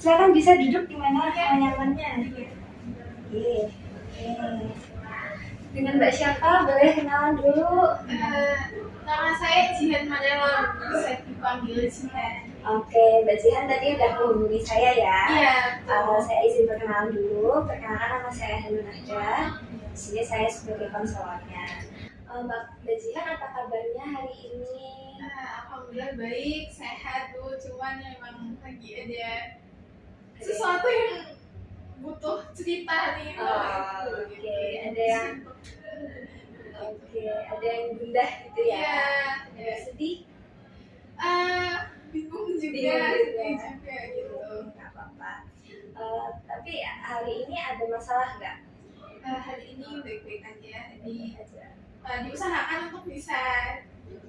Silakan bisa duduk di mana nyamannya. Oke. Dengan Mbak siapa? Boleh kenalan dulu. Nama saya Jihan Madela, bisa dipanggil Jihan. Oke, Mbak Jihan tadi udah menghubungi saya ya. Iya. Saya izin perkenalan dulu. Perkenalkan nama saya Hanun Nahda. Di sini saya sebagai konselornya. Mbak Jihan, apa kabarnya hari ini? Alhamdulillah baik, sehat tuh. Cuman emang lagi ada sesuatu yang butuh cerita nih. Oke, ada yang gundah gitu ya? Iya. Ada sedih? Bingung juga gitu. Nggak apa-apa. Tapi hari ini ada masalah nggak? Hari ini baik-baik aja. Diusahakan untuk bisa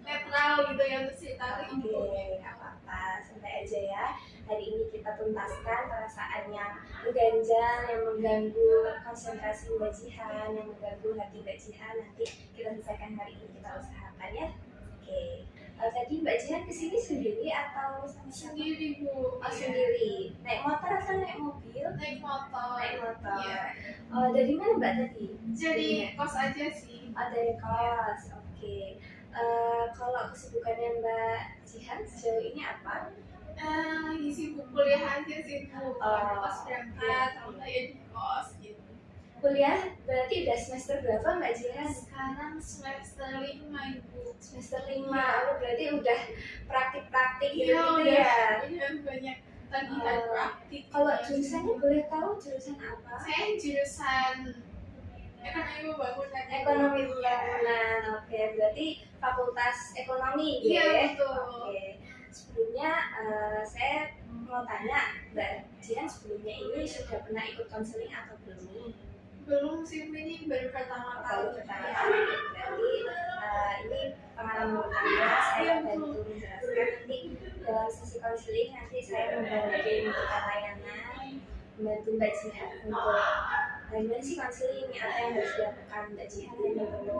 netral gitu ya untuk cerita ke ibu. Nggak apa-apa, santai aja ya. Hari ini kita tuntaskan perasaan yang mengganjal, yang mengganggu konsentrasi Mbak Jihan, yang mengganggu hati Mbak Jihan. Nanti kita selesaikan hari ini, kita usahakan ya. Oke. Tadi Mbak Jihan kesini sendiri atau sama siapa? Sendiri Bu. Sendiri. Naik motor atau naik mobil? Naik motor. Iya. Dari mana Mbak tadi? Jadi kos aja sih. Dari kos. Oke. Kalau kesibukannya Mbak Jihan sejauh ini apa? Lagi sibuk kuliah aja sih Bu. Pas berangkat, kalau ya di kos gitu. Kuliah berarti udah semester berapa Mbak Jihan? Sekarang semester 5 Ibu. Semester 5, berarti udah praktik-praktik Iya, gitu ya? Iya, banyak tagihan praktik. Kalau jurusannya boleh tahu jurusan apa? Saya jurusan ekonomi pembangunan. Ekonomi pembangunan, oke. Berarti fakultas ekonomi gitu Iya, ya? betul. Oke. Sebelumnya saya mau tanya, Mbak Jihan sebelumnya ini sudah pernah ikut konseling atau belum? Belum sih, ini baru pertama kali. Berarti ini pengalaman pertama. Saya bantu menjelaskan nanti dalam sesi konseling, nanti saya membantu memberikan layanan, membantu Mbak Jihan untuk bagaimana sih konseling, apa yang harus dilakukan Mbak Jihan, yang perlu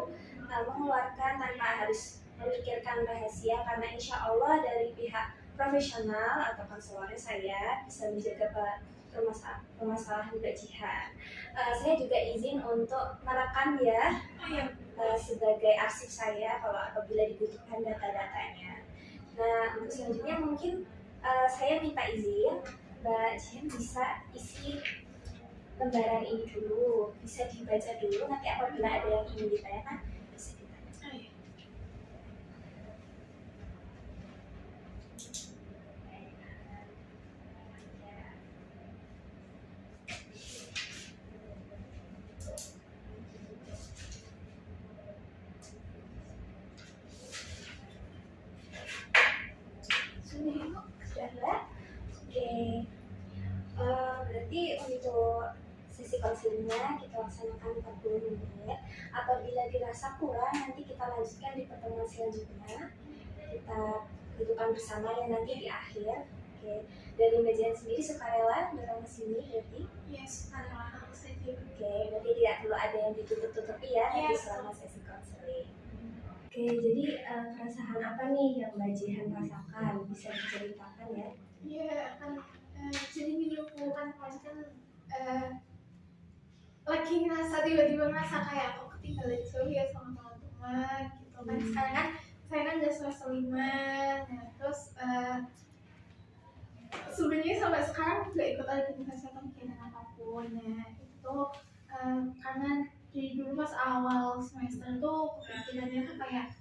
mengeluarkan tanpa harus memikirkan rahasia, karena insya Allah dari pihak profesional atau konselornya saya bisa menjaga permasalahan Mbak Jihan. Saya juga izin untuk merekam ya sebagai arsip saya kalau apabila dibutuhkan data-datanya. Nah, untuk selanjutnya mungkin saya minta izin Mbak Jihan bisa isi lembaran ini dulu, bisa dibaca dulu, nanti apabila ada yang ingin ditanyakan bisa ditanya. Oke. Berarti untuk sesi konselingnya kita laksanakan 40 menit. Apabila dirasa kurang, nanti kita lanjutkan di pertemuan selanjutnya. Kita tentukan bersama ya nanti di akhir. Oke. Dari Mbak Jihan sendiri sukarela datang ke sini berarti? Iya, sukarela saja. Oke, berarti tidak perlu ada yang ditutup-tutupi ya nanti selama sesi konseling. Oke, jadi perasaan apa nih yang Mbak Jihan rasakan? Bisa diceritakan ya? Iya, kan jadi gini kan lagi ngerasa tiba-tiba ngerasa kayak aku ketinggalan jauh ya sama teman-teman gitu kan. Sekarang kan saya kan udah semester 5, nah terus sebenarnya sampai sekarang nggak ikut organisasi atau kegiatan apapun. Nah itu karena dari dulu pas awal semester tuh kepikirannya tuh kayak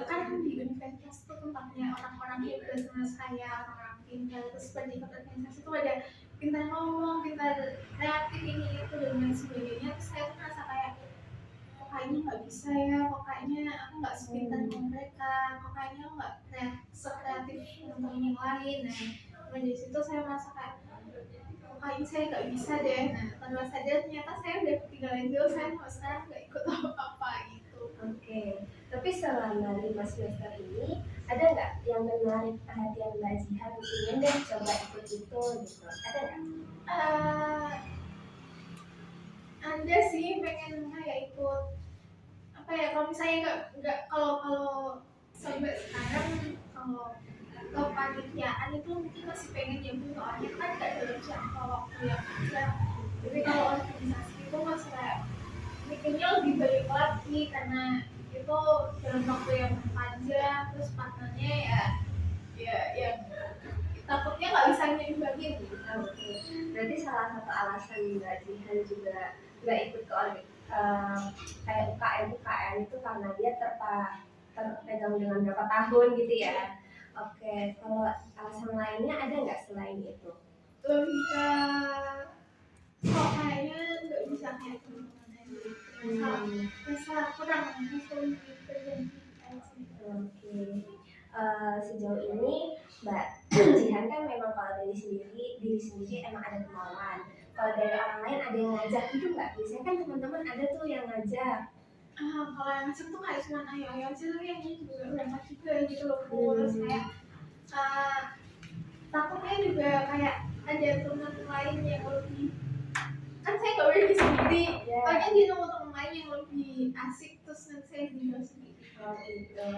kan di universitas tuh tempatnya orang-orang hebat sama saya, orang-orang pintar. Terus pada ikut organisasi tuh ada pintar ngomong, pintar kreatif ini itu dan lain sebagainya. Terus saya tuh merasa kayak kok kayaknya nggak bisa ya, kok kayaknya aku nggak sepintar mereka, kok kayaknya aku nggak sekreatif teman-teman yang lain. Nah dari situ saya merasa kayak kok kayaknya saya nggak bisa deh. Nah tanpa sadar ternyata saya udah ketinggalan jauh, saya sampai sekarang nggak ikut apa-apa gitu. Oke. Tapi selama 5 semester ini ada nggak yang menarik perhatian Mbak Jihan, ingin deh coba ikut itu gitu? Ada nggak? Ada sih, pengen kayak ikut apa ya, kalau misalnya nggak kalau sampai sekarang kalau kepanitiaan saat itu mungkin masih pengen nyambung soalnya kan gak dalam jangka waktu yang panjang. Tapi kalau organisasi itu mas kayak mikirnya lebih baik lagi karena itu dalam waktu yang panjang, terus partnernya ya takutnya nggak bisa nyimbangin gitu. Oke. Berarti salah satu alasan Mbak Jihan juga nggak ikut ke kayak UKM itu karena dia terpegang dengan berapa tahun gitu ya. Oke, kalau alasan lainnya ada nggak selain itu? Lebih ke kok kayaknya nggak bisa kayak teman-teman aja. Rasa kurang lebih terjadi aja. Oke. Sejauh ini Mbak Jihan kan memang kalau dari diri sendiri emang ada kemauan. Kalau dari orang lain ada yang ngajak gitu nggak? Biasanya kan teman-teman ada tuh yang ngajak. Kalau yang ngajak tuh kayak cuma ayo aja tapi yang ini juga berangkat juga gitu loh. Terus kayak takutnya juga kayak ada teman lain yang lebih kan saya nggak boleh di sendiri. Kayaknya dia nemu teman lain yang lebih asik terus nanti saya juga sendiri. Oh gitu.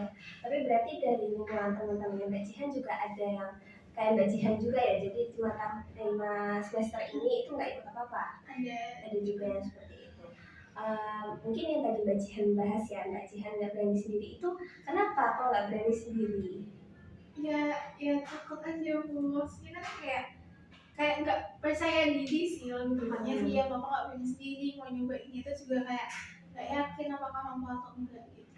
Tapi berarti dari lingkungan teman-teman Mbak Jihan juga ada yang kayak Mbak Jihan juga ya. Jadi cuma 5 semester ini itu nggak ikut apa-apa. Ada juga yang seperti itu. Mungkin yang tadi Mbak Jihan bahas ya, Mbak Jihan nggak berani sendiri itu kenapa kok nggak berani sendiri? Ya takut aja maksudnya kan kayak nggak percaya diri sih lebih tepatnya sih ya bapak nggak berani sendiri mau nyobain itu juga kayak nggak yakin apakah mampu atau enggak gitu.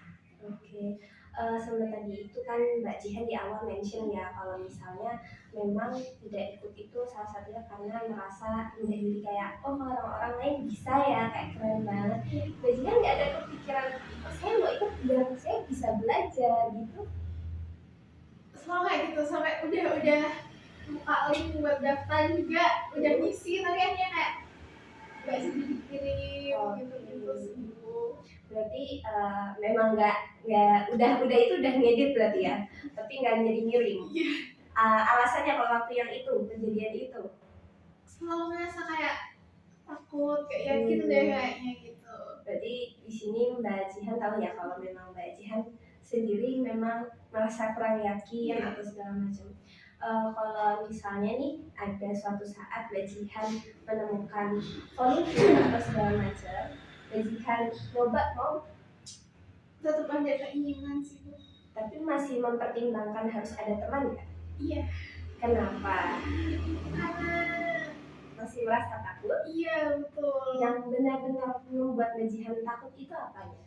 Oke. Sama tadi itu kan Mbak Jihan di awal mention ya kalau misalnya memang tidak ikut itu salah satunya karena merasa rendah diri kayak oh orang-orang lain bisa ya kayak keren banget. Mbak Jihan nggak ada kepikiran oh, saya mau ikut biar saya bisa belajar gitu. Selalu kayak gitu sampai udah buka link buat daftar juga udah ngisi tapi akhirnya kayak nggak sih dikirim gitu sih. Berarti memang nggak udah itu udah ngedit berarti ya tapi nggak jadi ngirim. Alasannya kalau waktu yang itu kejadian itu selalu merasa kayak takut kayak yakin deh kayaknya gitu. Berarti di sini Mbak Jihan tahu ya kalau memang Mbak Jihan sendiri memang merasa kurang yakin atau segala macam. Kalau misalnya nih ada suatu saat Mbak Jihan menemukan volunteer atau segala macam, Mbak Jihan coba mau tetap ada keinginan sih Bu. Tapi masih mempertimbangkan harus ada teman nggak? Iya. Kenapa? Karena masih merasa takut? Iya betul. Yang benar-benar membuat Mbak Jihan takut itu apanya?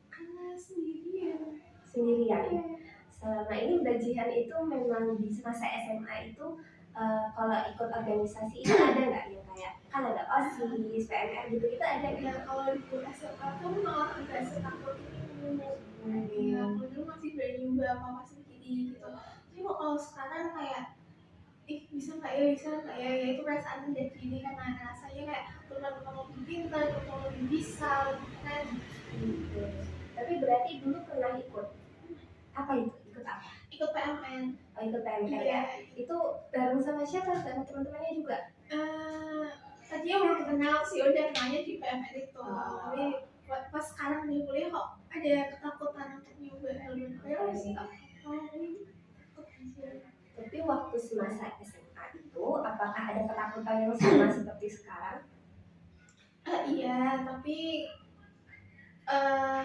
Karena sendirian. Iya. Selama ini Mbak Jihan itu memang di masa SMA itu kalau ikut organisasi itu ada nggak yang kayak kan ada OSIS, PMR gitu itu ada nggak? Ya kalau di SMA tuh malah agak takut ini. Iya, aku dulu masih berani juga apa sendiri gitu. Tapi kalau sekarang kayak bisa nggak ya itu perasaan udah gini karena rasanya kayak teman-teman lebih pintar, teman lebih bisa, kan. Tapi berarti dulu pernah ikut apa itu? Ikut apa? Ikut PMN. Oh, ikut PMN ya. Itu bareng sama siapa? Sama teman-temannya juga? Tadinya belum kenal sih, udah nanya di PMN itu. Tapi pas sekarang di kuliah kok ada ketakutan untuk nyoba Tapi waktu semasa SMA itu apakah ada ketakutan yang sama seperti sekarang? Iya, tapi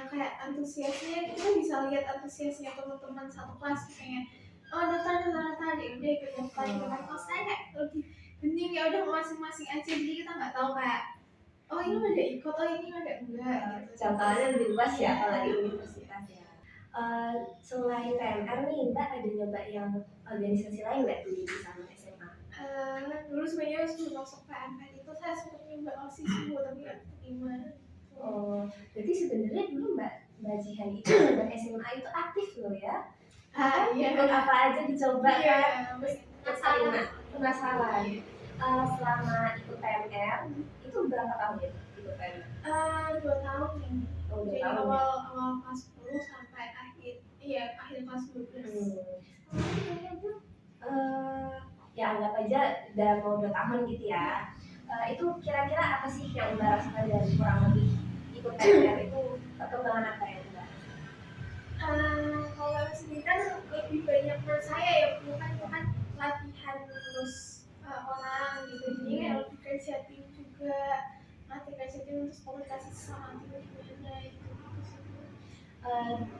kayak antusiasnya kita bisa lihat antusiasnya teman-teman satu kelas kayak daftar deh udah ikut daftar gitu kan. Kalau saya kayak lebih bening ya udah masing-masing aja jadi kita nggak tahu kayak ini ada ikut ini ada enggak gitu. Jangkauannya lebih luas ya kalau di universitas ya. Selain PMR nih Mbak ada nyoba yang organisasi lain nggak dulu di sama SMA? Dulu sebenarnya sebelum masuk PMR itu saya sempat nyoba OSIS tapi nggak terima. Oh, berarti sebenarnya dulu Mbak Jihan itu pada SMA itu aktif loh ya? Iya. Ikut apa aja dicoba kan? Penasaran. Selama ikut PMR itu berapa tahun ya ikut PMR? 2 tahun ya. Oh, 2 Jadi tahun. awal kelas 10 sampai akhir kelas 12. Ya anggap aja udah mau 2 tahun gitu ya. Itu kira-kira apa sih yang Mbak rasakan dari kurang lebih ikut PMR itu perkembangan apa yang Mbak? Kalau sendiri kan lebih banyak menurut saya ya bukan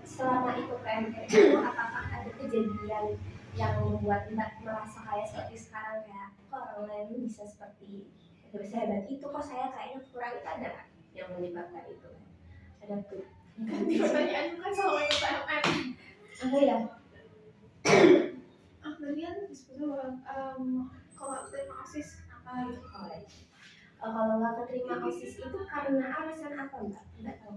selama ikut PMK itu apakah ada kejadian yang membuat Mbak merasa kayak seperti sekarang, kayak kok orang lain bisa seperti bersahabat itu, kok saya kayaknya kurang, itu ada nggak yang menyebabkan itu? Ada tuh Ganti pertanyaan bukan sama yang PMN. apa ya? Kemudian sebetulnya kalau terima OSIS kenapa gitu? Kalau nggak keterima OSIS itu karena alasan apa Mbak? Nggak tahu.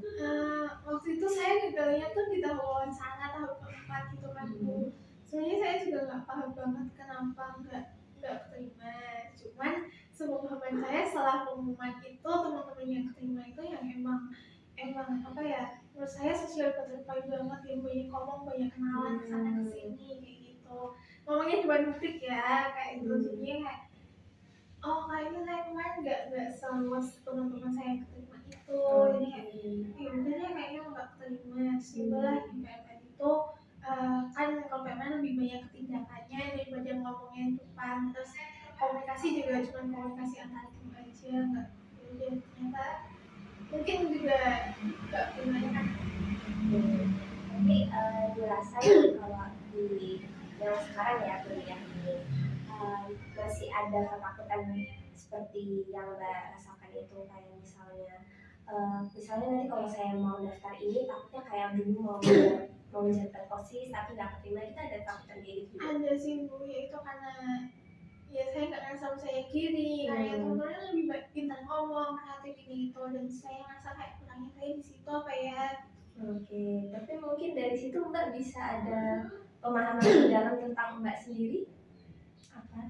Waktu itu saya gagalnya tuh di tahap wawancara tahap keempat gitu kan Bu. Sebenarnya saya juga nggak paham banget kenapa nggak keterima. Cuman sepengetahuan saya setelah pengumuman itu teman-teman yang keterima itu yang emang apa ya, menurut saya sosial butterfly banget, yang banyak ngomong, banyak kenalan kesana kesini kayak gitu. Ngomongnya cuma detik ya kayak gitu, jadinya kayak oh kayaknya saya kemarin nggak seluas teman-teman saya yang keterima itu, jadi kayak ya udah deh kayaknya nggak keterima. Terus cobalah di PMN itu kan kalau PMN lebih banyak ketindakannya daripada ngomongnya di depan, terus komunikasi juga cuma komunikasi antar tim aja, nggak ya ternyata mungkin juga nggak gimana kan. Tapi dirasa ya kalau di yang sekarang ya kuliah ini masih ada ketakutan seperti yang Mbak rasakan itu, kayak misalnya nanti kalau saya mau daftar ini takutnya kayak dulu mau menjabat OSIS tapi nggak keterima, kita ada takutan kayak gitu? Ada sih Bu, ya itu karena ya saya nggak ngerasa saya kiri, kayak teman-teman lebih pintar ngomong, kreatif ini itu, dan saya ngerasa kayak kurangnya saya di situ apa ya. Oke, tapi mungkin dari situ Mbak bisa ada pemahaman lebih dalam tentang Mbak sendiri apa?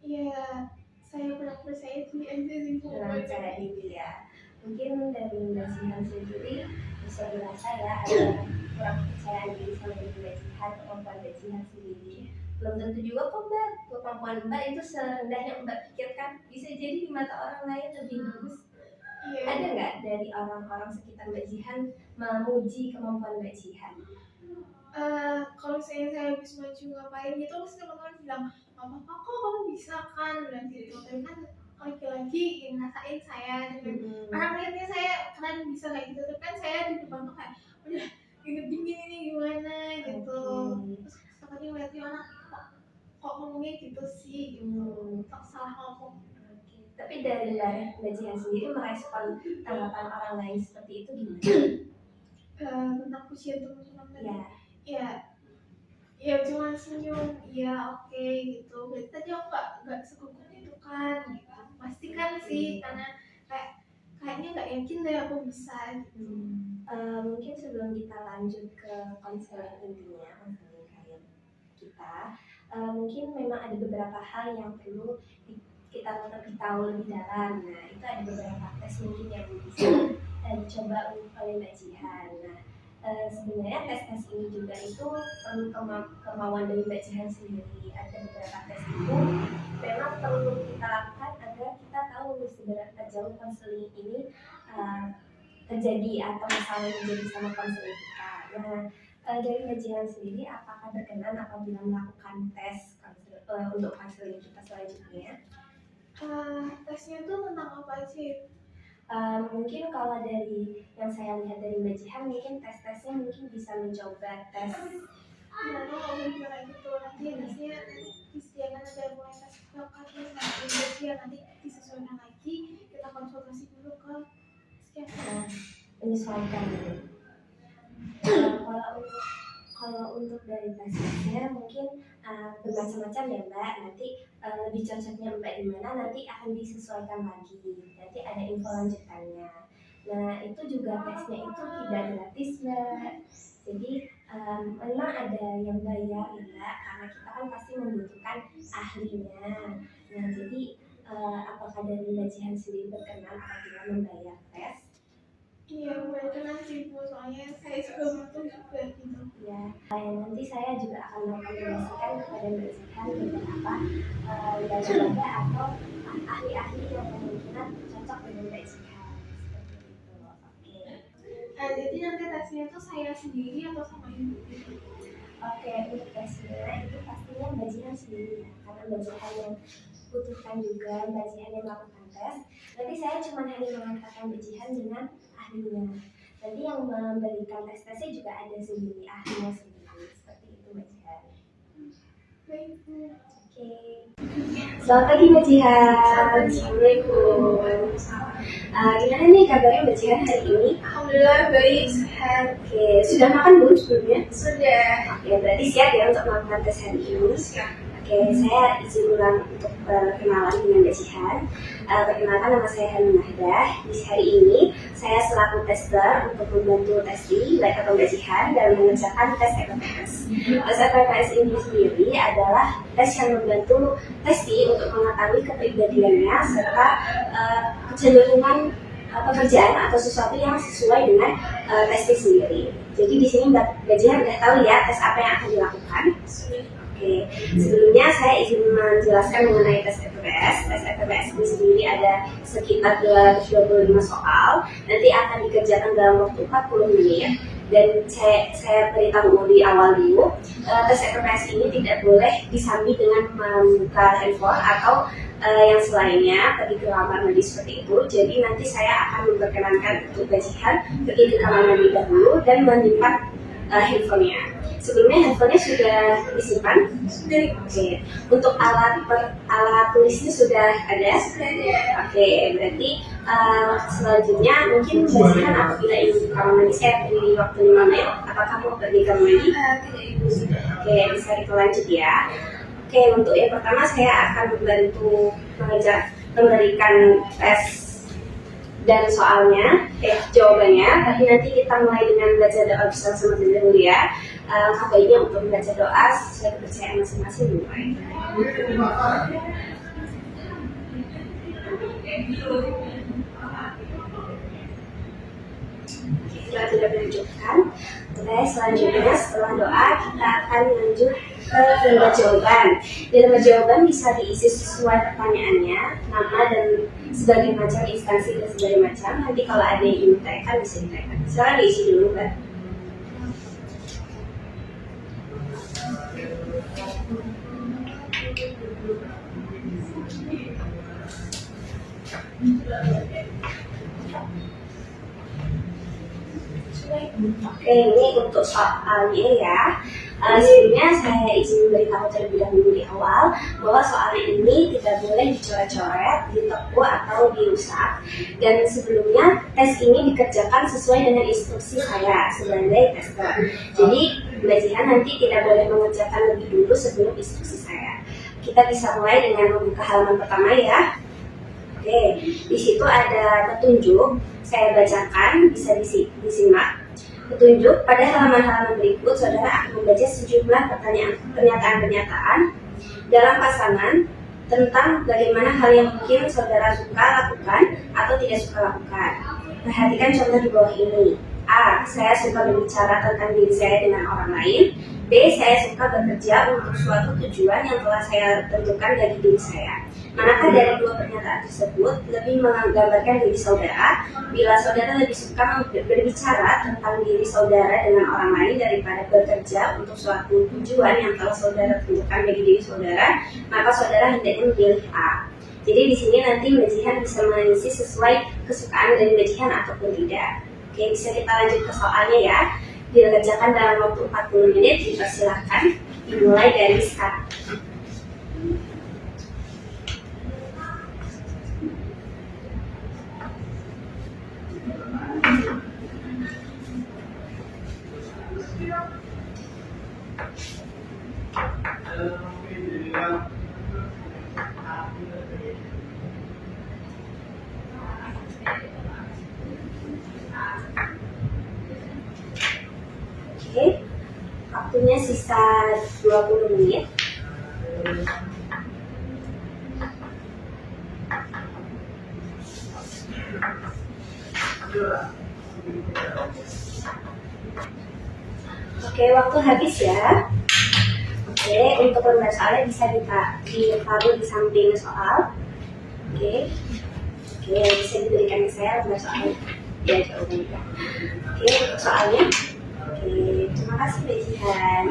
Ya saya kurang percaya diri aja sih Bu. Kurang percaya diri ya. Mungkin dari Mbak Jihan sendiri bisa dirasa ya ada kurang percaya diri sama diri Mbak Jihan, kemampuan Mbak Jihan sendiri. Belum tentu juga kok Mbak kemampuan Mbak itu serendah yang Mbak pikirkan, bisa jadi di mata orang lain lebih bagus. Ada nggak dari orang-orang sekitar Mbak Jihan memuji kemampuan Mbak Jihan? Kalau saya habis maju ngapain gitu, pasti teman-teman bilang nggak apa-apa kok kamu bisa kan, bilang gitu. Tapi kan lagi-lagi yang ngerasain saya dengan orang lihatnya saya keren bisa kayak gitu, tapi kan saya di depan tuh kayak udah inget dingin ini gimana gitu. Terus takutnya ngeliatnya orang kok ngomongnya gitu sih gitu, tak salah ngomong. Tapi dari Mbak Jihan sendiri merespon tanggapan orang lain seperti itu gimana? Tentang pujian teman-teman ya cuma senyum, ya oke gitu. Berarti tadi aku nggak sekukuh itu kan gitu. Pastikan sih karena kayaknya nggak yakin deh aku bisa gitu. Mungkin sebelum kita lanjut ke konseling intinya, konseling karir kita, mungkin memang ada beberapa hal yang perlu kita lebih tahu lebih dalam. Nah, itu ada beberapa tes mungkin yang bisa dicoba oleh Mbak Jihan. Nah, sebenarnya tes-tes ini juga itu perlu kemauan dari Mbak Jihan sendiri. Ada beberapa tes itu memang perlu kita lakukan agar kita tahu seberapa jauh konseling ini terjadi atau misalnya menjadi sama konseling kita. Nah, dari Mbak Jihan sendiri apakah berkenan apabila melakukan tes untuk konseling kita selanjutnya? Tesnya tuh tentang apa sih? Mungkin kalau dari yang saya lihat dari Mbak Jihan, mungkin tes-tesnya mungkin bisa mencoba tes. Kalau kayak gitu nanti tesnya disediakan ada mulai tes lokasi nanti disesuaikan lagi, kita konsultasi dulu ke psikiater. Menyesuaikan dulu. Kalau untuk dari tesnya mungkin bermacam-macam ya Mbak. Nanti lebih cocoknya Mbak di mana nanti akan disesuaikan lagi. Nanti ada info lanjutannya. Nah itu juga tesnya itu tidak gratis Mbak. Jadi memang ada yang bayar ya Mbak, karena kita kan pasti membutuhkan ahlinya. Nah jadi apakah dari Mbak Jihan sendiri berkenan apabila membayar tes? Iya, berkenan sih Bu, soalnya saya juga butuh juga gitu. Ya, nanti saya juga akan merekomendasikan kepada Mbak Jihan beberapa lembaga atau ahli-ahli yang kemungkinan cocok dengan Mbak Jihan. Seperti itu. Oke. Jadi nanti tesnya itu saya sendiri atau sama ibu? Oke, untuk tesnya itu pastinya Mbak Jihan sendiri ya, karena Mbak Jihan yang butuhkan juga, Mbak Jihan yang melakukan tes. Nanti saya cuma hanya mengantarkan Mbak Jihan dengan ahlinya. Nanti yang memberikan tes-tesnya juga ada sendiri, ahlinya sendiri, seperti itu Mbak Jihan. Baik, Bu. Oke. Selamat pagi Mbak Jihan. Assalamualaikum. Gimana nih kabarnya Mbak Jihan hari ini? Alhamdulillah baik, sehat. Oke, sudah makan belum sebelumnya? Sudah. Oke, berarti siap ya untuk melakukan tes hari ini? Siap. Oke, saya izin ulang untuk perkenalan dengan Mbak Jihan. Perkenalkan, nama saya Hanum Mahdah. Di hari ini saya selaku tester untuk membantu testi baik atau Mbak Jihan dalam mengerjakan tes EPPS. Tes EPPS ini sendiri adalah tes yang membantu testi untuk mengetahui kepribadiannya serta kecenderungan pekerjaan atau sesuatu yang sesuai dengan testi sendiri. Jadi di sini Mbak Jihan udah tahu ya tes apa yang akan dilakukan. Oke, sebelumnya saya izin menjelaskan mengenai tes EPPS. Tes EPPS ini sendiri ada sekitar 225 soal. Nanti akan dikerjakan dalam waktu 40 menit. Dan saya beritahu di awal dulu, tes EPPS ini tidak boleh disambi dengan membuka handphone atau yang selainnya, pergi ke kamar mandi seperti itu. Jadi nanti saya akan memperkenankan untuk Mbak Jihan pergi ke kamar mandi dahulu dan menyimpan handphonenya. Sebelumnya handphonenya sudah disimpan? Sudah. Oke. Untuk alat tulisnya sudah ada? Sudah ada. Oke, berarti selanjutnya mungkin Mbak Jihan apabila ingin ke kamar mandi, saya beri waktu 5 menit. Apakah mau pergi ke kamar mandi? Tidak, Ibu. Oke, bisa kita lanjut ya. Oke, untuk yang pertama saya akan membantu memberikan tes dan soalnya, jawabannya. Tapi nanti kita mulai dengan baca doa bersama-sama dulu ya. Baiknya untuk membaca doa sesuai kepercayaan masing-masing dimulai. Kita sudah menunjukkan. Oke, selanjutnya setelah doa kita akan lanjut ke lembar jawaban. Di lembar jawaban bisa diisi sesuai pertanyaannya, nama dan sebagai macam instansi dan sebagai macam. Nanti kalau ada yang ingin ditanyakan bisa ditanyakan. Silakan diisi dulu, Mbak. Oke, ini untuk soalnya ya. Sebelumnya saya izin memberitahu terlebih dahulu di awal bahwa soalnya ini tidak boleh dicoret-coret, ditepuk atau dirusak. Dan sebelumnya tes ini dikerjakan sesuai dengan instruksi saya sebagai tester. Jadi Mbak Jihan nanti tidak boleh mengerjakan lebih dulu sebelum instruksi saya. Kita bisa mulai dengan membuka halaman pertama ya. Oke, di situ ada petunjuk. Saya bacakan, bisa disimak. Petunjuk, pada halaman-halaman berikut, saudara akan membaca sejumlah pernyataan-pernyataan dalam pasangan tentang bagaimana hal yang mungkin saudara suka lakukan atau tidak suka lakukan. Perhatikan contoh di bawah ini. A. Saya suka berbicara tentang diri saya dengan orang lain. B. Saya suka bekerja untuk suatu tujuan yang telah saya tentukan bagi diri saya. Manakah dari dua pernyataan tersebut lebih menggambarkan diri saudara? Bila saudara lebih suka berbicara tentang diri saudara dengan orang lain daripada bekerja untuk suatu tujuan yang telah saudara tentukan bagi diri saudara, maka saudara hendaknya memilih A. Jadi di sini nanti Mbak Jihan bisa mengisi sesuai kesukaan dari Mbak Jihan ataupun tidak. Oke, bisa kita lanjut ke soalnya ya. Dikerjakan dalam waktu 40 menit, dipersilakan dimulai dari sekarang. Oke, waktunya sisa 20 menit. Oke, waktu habis ya. Oke, untuk lembar soalnya bisa ditaruh di samping soal. Oke, bisa diberikan ke saya lembar soalnya. Ya, jawabannya. Oke, untuk soalnya. Oke, terima kasih Mbak Jihan.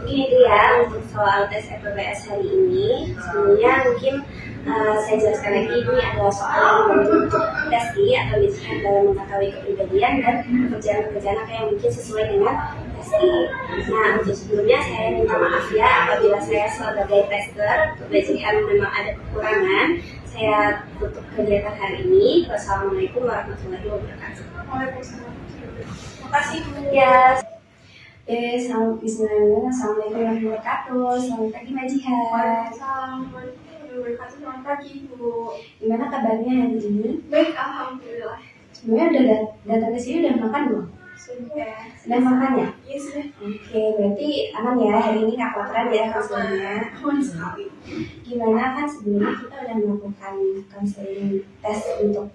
Mungkin itu ya untuk soal tes FPPS hari ini. Sebelumnya mungkin saya jelaskan lagi, ini adalah soal yang membantu untuk TSI atau Mbak Jihan dalam mengetahui kepribadian dan pekerjaan-pekerjaan apa yang mungkin sesuai dengan TSI. Nah, untuk sebelumnya saya minta maaf ya apabila saya sebagai tester Mbak Jihan memang ada kekurangan. Saya tutup kegiatan hari ini. Wassalamualaikum warahmatullahi wabarakatuh. Waalaikumsalam. Terima kasih Bu. Ya, bismillah. Assalamualaikum warahmatullahi wabarakatuh. Selamat pagi Mbak Jihan. Waalaikumsalam warahmatullahi wabarakatuh. Selamat pagi Bu. Gimana kabarnya hari ini? Baik, alhamdulillah. Sebenarnya udah datang ke sini udah makan belum? Sudah makan ya? Iya sudah. Oke, berarti aman ya hari ini nggak kelaparan ya konselnya. Aman sekali. Gimana kan sebelumnya kita udah melakukan konseling tes untuk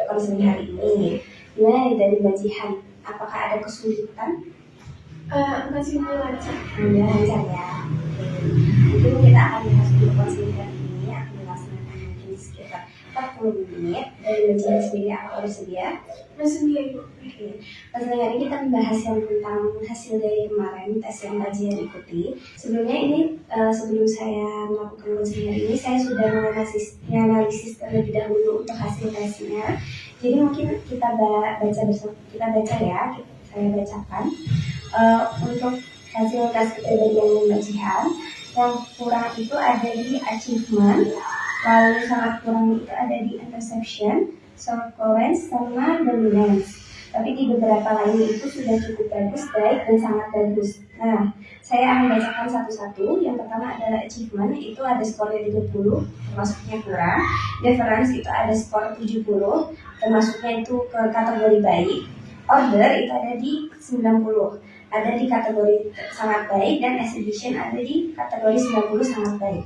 konseling hari ini. Gimana nih dari Mbak Jihan? Apakah ada kesulitan? Enggak sih Bu, lancar. Udah lancar ya. Oke. Mungkin kita akan bahas dulu konseling hari ini akan dilaksanakan mungkin sekitar 40 menit. Dari Mbak Jihan sendiri apa bersedia? Bersedia Bu. Oke. Konseling hari ini kita membahas yang tentang hasil dari kemarin tes yang Mbak Jihan ikuti. Sebelumnya ini sebelum saya melakukan konseling hari ini saya sudah menganalisis terlebih dahulu untuk hasil tesnya. Jadi mungkin kita baca ya, saya bacakan. Untuk hasil tes kepribadian Mbak Jihan, yang kurang itu ada di achievement, lalu sangat kurang itu ada di interception, short coherence, sama dominance. Tapi di beberapa lainnya itu sudah cukup bagus, baik, dan sangat bagus. Nah, saya akan bacakan satu-satu. Yang pertama adalah achievement, itu ada skornya 30, termasuknya kurang. Deference itu ada skor 70, termasuknya itu ke kategori baik. Order itu ada di 90, ada di kategori sangat baik, dan exhibition ada di kategori 90 sangat baik.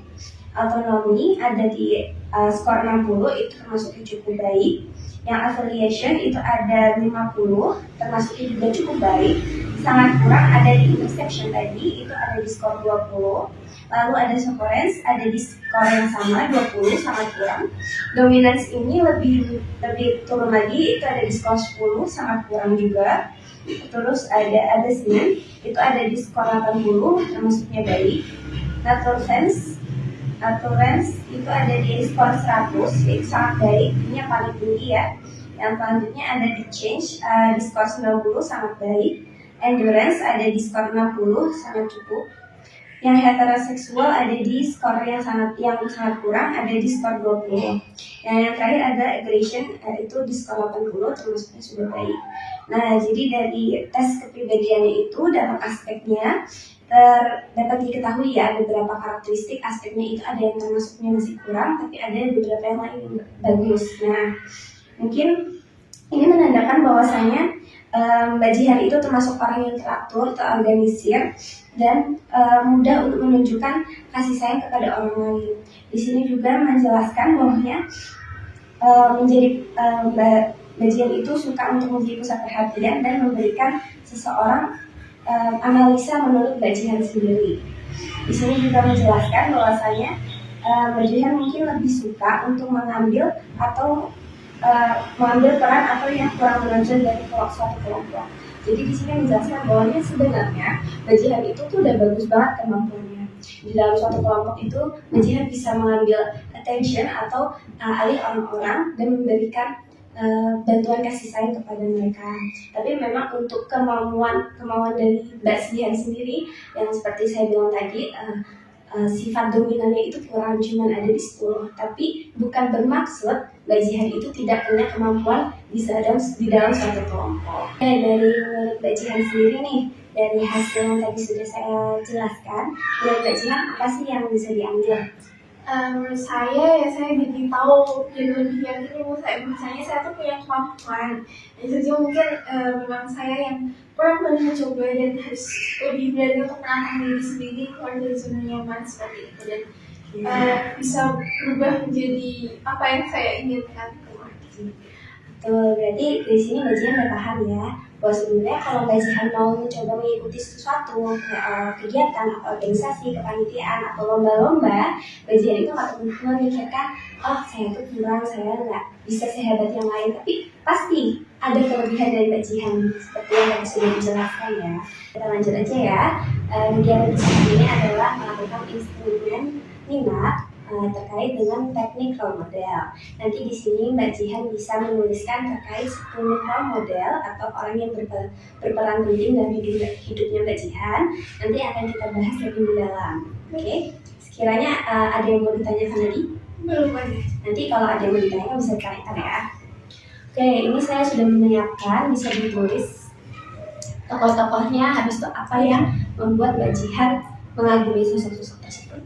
Autonomy ada di skor 60, itu termasuknya cukup baik. Yang affiliation itu ada 50, termasuknya juga cukup baik. Sangat kurang ada di interception tadi, itu ada di skor 20. Lalu ada concurrence, ada di skor yang sama 20, sangat kurang. Dominance ini lebih turun lagi, itu ada di skor 10, sangat kurang juga. Terus ada adjustment, itu ada di skor 80, termasuknya baik. Naturance itu ada di skor 100, itu sangat baik, ini yang paling tinggi ya. Yang selanjutnya ada di change, di skor 90, sangat baik. Endurance ada di skor 60, sangat cukup. Yang heteroseksual ada di skor yang sangat kurang, ada di skor 20. Yang terakhir ada aggression, itu di skor 80, termasuknya sudah baik. Nah, jadi dari tes kepribadiannya itu dalam aspeknya dapat diketahui ya beberapa karakteristik aspeknya itu ada yang termasuknya masih kurang, tapi ada beberapa yang lain yang bagus. Nah, mungkin ini menandakan bahwasanya Mbak Jihan itu termasuk orang yang teratur, terorganisir, dan mudah untuk menunjukkan kasih sayang kepada orang lain. Di sini juga menjelaskan bahwanya Mbak Jihan itu suka untuk menjadi pusat perhatian dan memberikan seseorang analisa menurut Mbak Jihan sendiri. Di sini juga menjelaskan bahwasanya Mbak Jihan mungkin lebih suka untuk mengambil peran atau yang kurang menonjol dari suatu kelompok. Jadi di sini menjelaskan bahwa sebenarnya Mbak Jihan itu tuh udah bagus banget kemampuannya. Di dalam suatu kelompok itu Mbak Jihan bisa mengambil attention atau alih orang-orang dan memberikan bantuan kasih sayang kepada mereka. Tapi memang untuk kemauan dari Mbak Jihan sendiri yang seperti saya bilang tadi, sifat dominannya itu kurang, cuma ada di 10. Tapi bukan bermaksud Mbak Jihan itu tidak punya kemampuan di dalam suatu kelompok. Dari menurut Mbak Jihan sendiri nih, dari hasil yang tadi sudah saya jelaskan, menurut Mbak Jihan apa sih yang bisa diambil? Menurut saya jadi tahu, jadi lebih yakin misalnya saya tuh punya kemampuan. Jadi mungkin memang saya yang kurang banyak mencoba dan harus lebih berani untuk menantang diri sendiri keluar dari zona nyaman seperti itu, dan bisa berubah menjadi apa yang saya inginkan kemarin. Tuh, berarti di sini Mbak Jihan udah paham ya bahwa sebenarnya kalau Mbak Jihan mau mencoba mengikuti sesuatu kegiatan atau organisasi, kepanitiaan atau lomba-lomba, Mbak Jihan itu nggak perlu memikirkan, oh saya itu kurang, saya nggak bisa sehebat yang lain, tapi pasti ada kelebihan dari Mbak Jihan seperti yang tadi sudah dijelaskan ya. Kita lanjut aja ya. Kegiatan di sini ini adalah melakukan instrumen minat terkait dengan teknik role model. Nanti di sini Mbak Jihan bisa menuliskan terkait 10 role model atau orang yang berperan penting dalam hidupnya Mbak Jihan. Nanti akan kita bahas lebih mendalam. Oke? Sekiranya ada yang mau ditanyakan lagi? Belum ada. Nanti kalau ada yang mau ditanya bisa ditanyakan ya. Oke, ini saya sudah menyiapkan, bisa ditulis tokoh-tokohnya, habis itu apa yang membuat Mbak Jihan mengagumi sosok-sosok tersebut.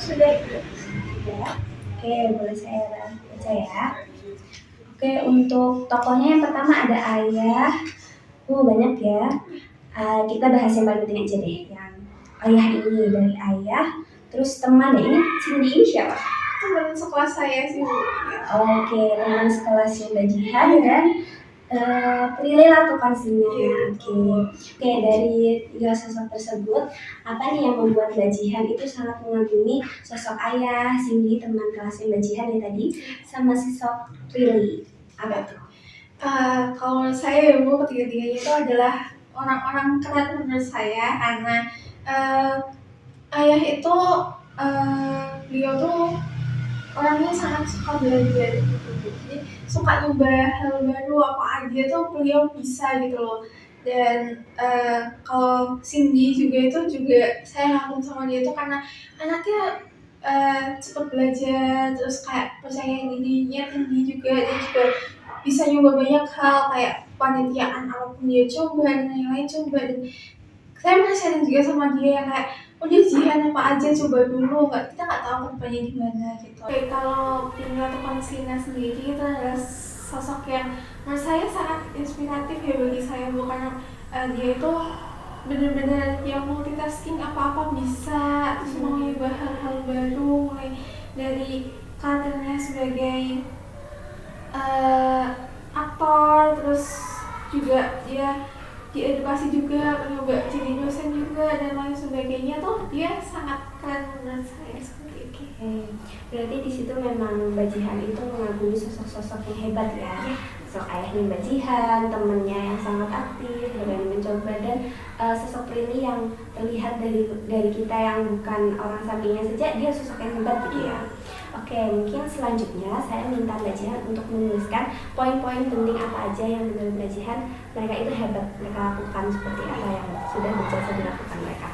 Sudah. Ya. Oke, boleh saya baca ya. Oke, untuk tokohnya yang pertama ada ayah. Banyak ya. Kita bahas yang paling penting aja deh. Yang ayah ini dari ayah. Terus teman ya, ini Cindy ini siapa? Teman sekelas saya sih Bu. Oke, teman sekelasnya Mbak Jihan dan Prilly lah tuh konsinya. Oke, dari tiga sosok tersebut, apa nih yang membuat Mbak Jihan itu sangat mengagumi sosok ayah, Cindy teman kelasnya Mbak Jihan ya tadi, sama sosok Prilly? Apa tuh? Kalau menurut saya Bu, ketiga-tiganya itu adalah orang-orang keren menurut saya karena ayah itu beliau tuh orangnya sangat suka belajar gitu. Jadi suka nyoba hal baru apa aja tuh beliau bisa gitu loh. Dan kalau Cindy juga itu juga saya ngakun sama dia tuh karena anaknya cepat belajar, terus kayak percaya dirinya tinggi juga, dia juga bisa nyoba banyak hal kayak panitiaan apapun dia coba dan lain-lain coba. Dan saya penasaran juga sama dia yang kayak dia Jihan apa aja coba dulu, kita nggak tahu kedepannya gimana gitu. Oke, kalau Prilly Latuconsina sendiri itu adalah sosok yang menurut saya sangat inspiratif ya bagi saya, bukan dia itu benar-benar yang multitasking, apa-apa bisa, terus mau nyoba hal-hal baru, mulai dari karirnya sebagai aktor, terus juga dia di edukasi juga, mencoba jadi dosen juga dan lain sebagainya tuh dia sangat keren menurut saya seperti itu. Berarti di situ memang Mbak Jihan itu mengagumi sosok-sosok yang hebat ya. Sosok ayahnya Mbak Jihan, temennya yang sangat aktif, berani mencoba, dan sosok Prilly yang terlihat dari kita yang bukan orang sampingnya saja, dia sosok yang hebat gitu ya. Oke, mungkin selanjutnya saya minta Mbak Jihan untuk menuliskan poin-poin penting apa aja yang menurut Mbak Jihan mereka itu hebat, mereka lakukan seperti apa yang sudah berjasa dilakukan mereka.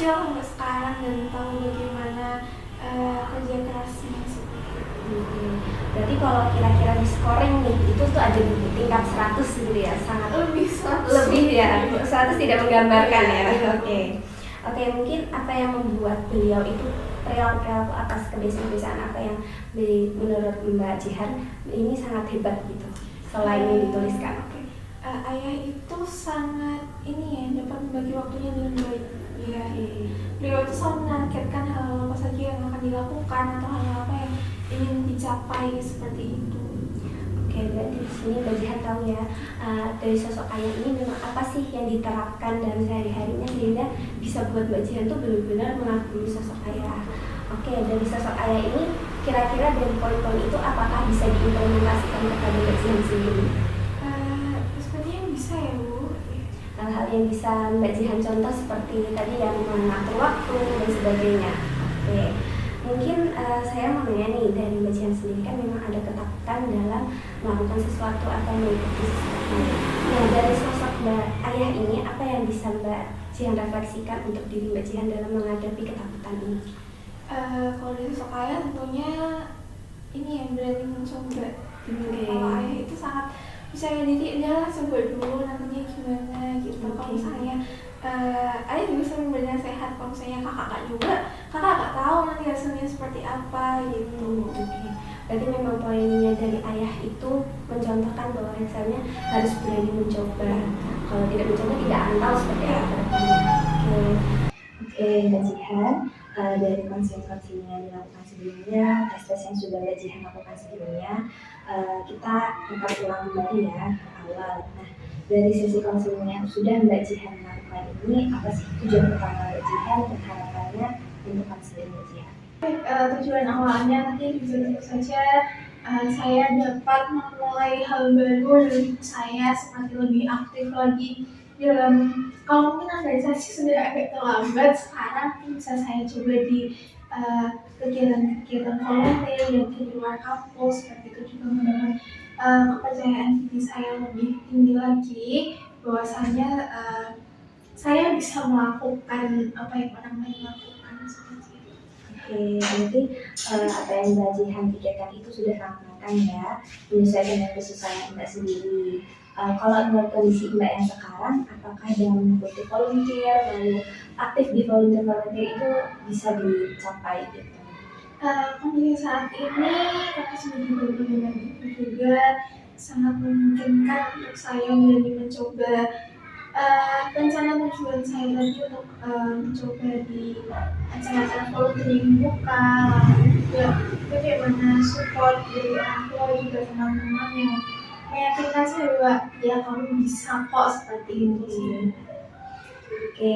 kecil sampai sekarang dan tahu bagaimana kerja kerasnya seperti itu. Berarti kalau kira-kira di scoring nih, itu tuh ada di tingkat 100 gitu ya, sangat Lebih 100. lebih ya, 100 tidak menggambarkan ya. Oke, mungkin apa yang membuat beliau itu perilaku atas kebiasaan-kebiasaan apa yang menurut Mbak Jihan ini sangat hebat gitu, selain yang dituliskan? Ayah itu sangat ini ya, dapat membagi waktunya dengan baik. Ya, beliau itu selalu menargetkan hal-hal apa saja yang akan dilakukan atau hal-hal apa yang ingin dicapai seperti itu. Oke, berarti di sini Mbak Jihan tahu ya, dari sosok ayah ini memang apa sih yang diterapkan dalam sehari-harinya sehingga bisa buat Mbak Jihan tuh benar-benar mengagumi sosok ayah. Oke, dari sosok ayah ini kira-kira dari poin-poin itu apakah bisa diimplementasikan kepada Mbak Jihan sendiri? Sepertinya bisa ya Bu. Hal-hal yang bisa Mbak Jihan contoh seperti tadi yang mengatur waktu dan sebagainya. Oke, mungkin saya mau nanya nih, dari Mbak Jihan sendiri kan memang ada ketakutan dalam melakukan sesuatu atau mengikuti sesuatu. Nah, dari sosok Mbak Ayah ini apa yang bisa Mbak Jihan refleksikan untuk diri Mbak Jihan dalam menghadapi ketakutan ini? Kalau dari sosok ayah tentunya ini yang berani mencoba. Kalau ayah itu sangat percaya diri, adalah coba dulu nantinya gimana gitu. Kalau misalnya ayah juga sering bernasihat, kalau misalnya kakak gak nyoba, kakak gak tahu nanti hasilnya seperti apa gitu. Berarti memang poinnya dari ayah itu mencontohkan bahwa misalnya harus berani mencoba. Kalau tidak mencoba tidak akan tahu seperti apa. Oke, Mbak Jihan, dari konseling-konseling yang dilakukan sebelumnya, tes-tes yang sudah Mbak Jihan lakukan sebelumnya, kita akan ulang kembali ya ke awal. Nah, dari sesi konseling yang sudah Mbak Jihan lakukan ini, apa sih tujuan utama Mbak Jihan dan harapannya untuk konseling Mbak Jihan? Tujuan awalnya nanti tentu saja saya dapat memulai hal baru dalam hidup saya, seperti lebih aktif lagi dalam, kalau mungkin organisasi sudah agak terlambat sekarang, bisa saya coba di kegiatan-kegiatan volunteer dan di luar kampus, seperti itu juga mendapat kepercayaan diri saya lebih tinggi lagi, bahwasanya saya bisa melakukan apa yang pernah saya lakukan seperti itu. Oke, berarti apa yang Mbak Jihan pikirkan itu sudah matang ya, menyesuaikan dengan kesusahan Mbak sendiri. Kalau dengan kondisi Mbak yang sekarang, apakah dengan mengikuti volunteer, lalu aktif di volunteer itu bisa dicapai gitu? Kondisi saat ini, karena sudah dibagi dengan itu juga sangat memungkinkan untuk saya menjadi mencoba rencana tujuan saya tadi untuk mencoba di acara-acara volunteer yang dibuka, lalu juga bagaimana support dari orang tua juga teman-teman yang meyakinkan saya bahwa ya kamu bisa kok, seperti itu sih. Oke,